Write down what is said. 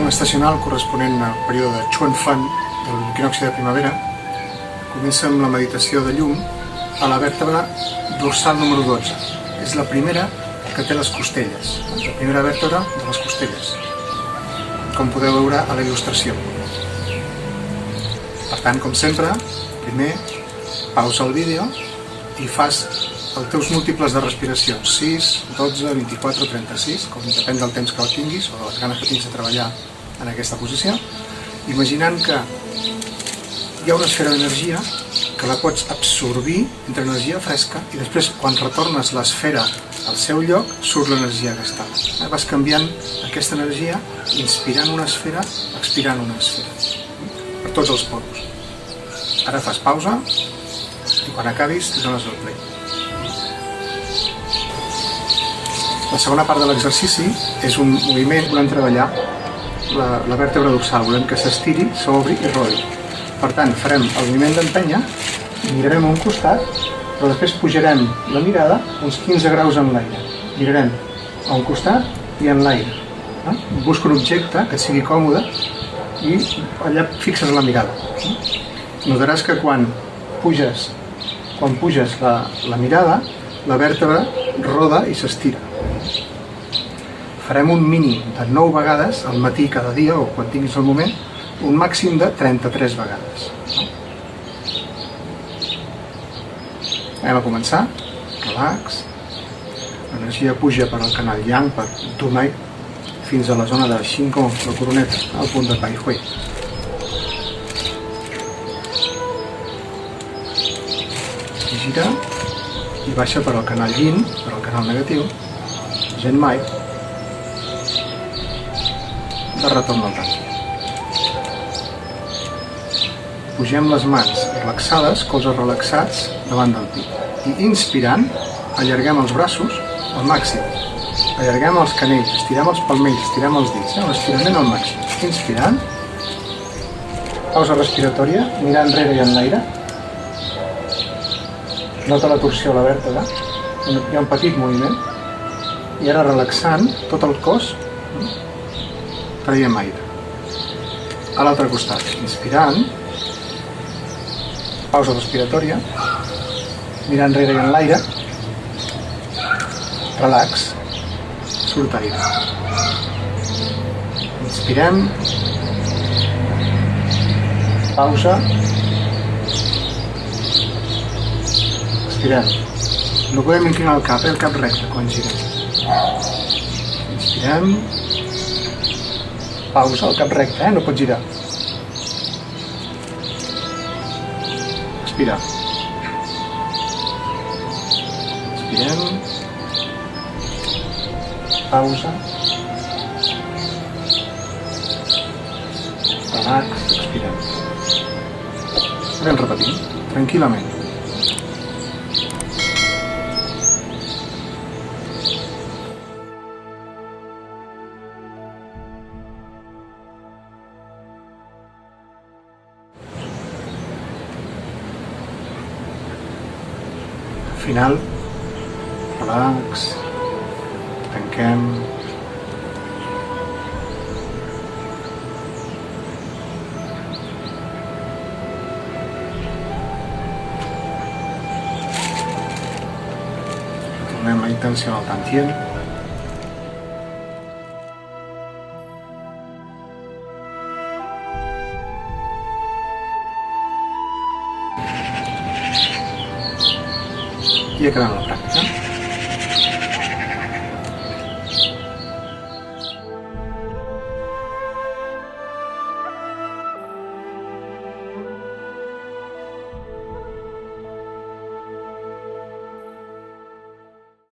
forma estacional corresponent al període de Chuan Fan de l'equinocci de primavera. Comença amb la meditació de llum a la vèrtebra dorsal número 12. És la primera que té les costelles, la primera vèrtebra de les costelles, com podeu veure a la il·lustració. Per tant, com sempre, primer pausa el vídeo i fas els teus múltiples de respiració, 6, 12, 24 o 36, com depèn del temps que el tinguis o de les ganes que tinguis de treballar en aquesta posició, imaginant que hi ha una esfera d'energia que la pots absorbir entre energia fresca i després, quan retornes l'esfera al seu lloc, surt l'energia que està. Vas canviant aquesta energia, inspirant una esfera, expirant una esfera, per tots els poros. Ara fas pausa i quan acabis dones el play. La segona part de l'exercici és un moviment, volem treballar la vèrtebra dorsal, volem que s'estiri, s'obri i rodi. Per tant, farem el moviment d'empenya, mirarem a un costat, però després pujarem la mirada uns 15 graus en l'aire. Mirarem a un costat i en l'aire. Busca un objecte que et sigui còmode i allà fixes la mirada. Notaràs que quan puges la mirada, la vèrtebra roda i s'estira. Farem un mínim de 9 vegades al matí cada dia o quan tinguis el moment, un màxim de 33 vegades. Anem a començar. Relax. L'energia puja per al canal Yang, per Dumai, fins a la zona de Xingong, la coroneta, al punt de Bai Hui. Gira i baixa per al canal Yin, per al canal negatiu, Zhen Mai, de retorn al tanque. Pugem les mans relaxades, colzes relaxats davant del pit. I inspirant, allarguem els braços al màxim. Allarguem els canells, estirem els palmells, estirem els dits. L'estirament al màxim. Inspirant. Pausa respiratòria, mirar enrere i enlaire. Nota la torsió a la vèrtebra. Hi ha un petit moviment. I ara relaxant tot el cos, traiem aire. A l'altre costat, inspirant, pausa respiratòria, mirar enrere i en l'aire, relax, surt aire. Inspirem, pausa, expirem. No podem inclinar el cap recte quan girem. Inspirem, pausa, el cap recte, no pot girar. Expira. Expirem. Pausa. Relax, expirem. Anem repetint, tranquil·lament. Final, relax, tanquem. Tornem la intenció al Tantien. I acabem la pràctica.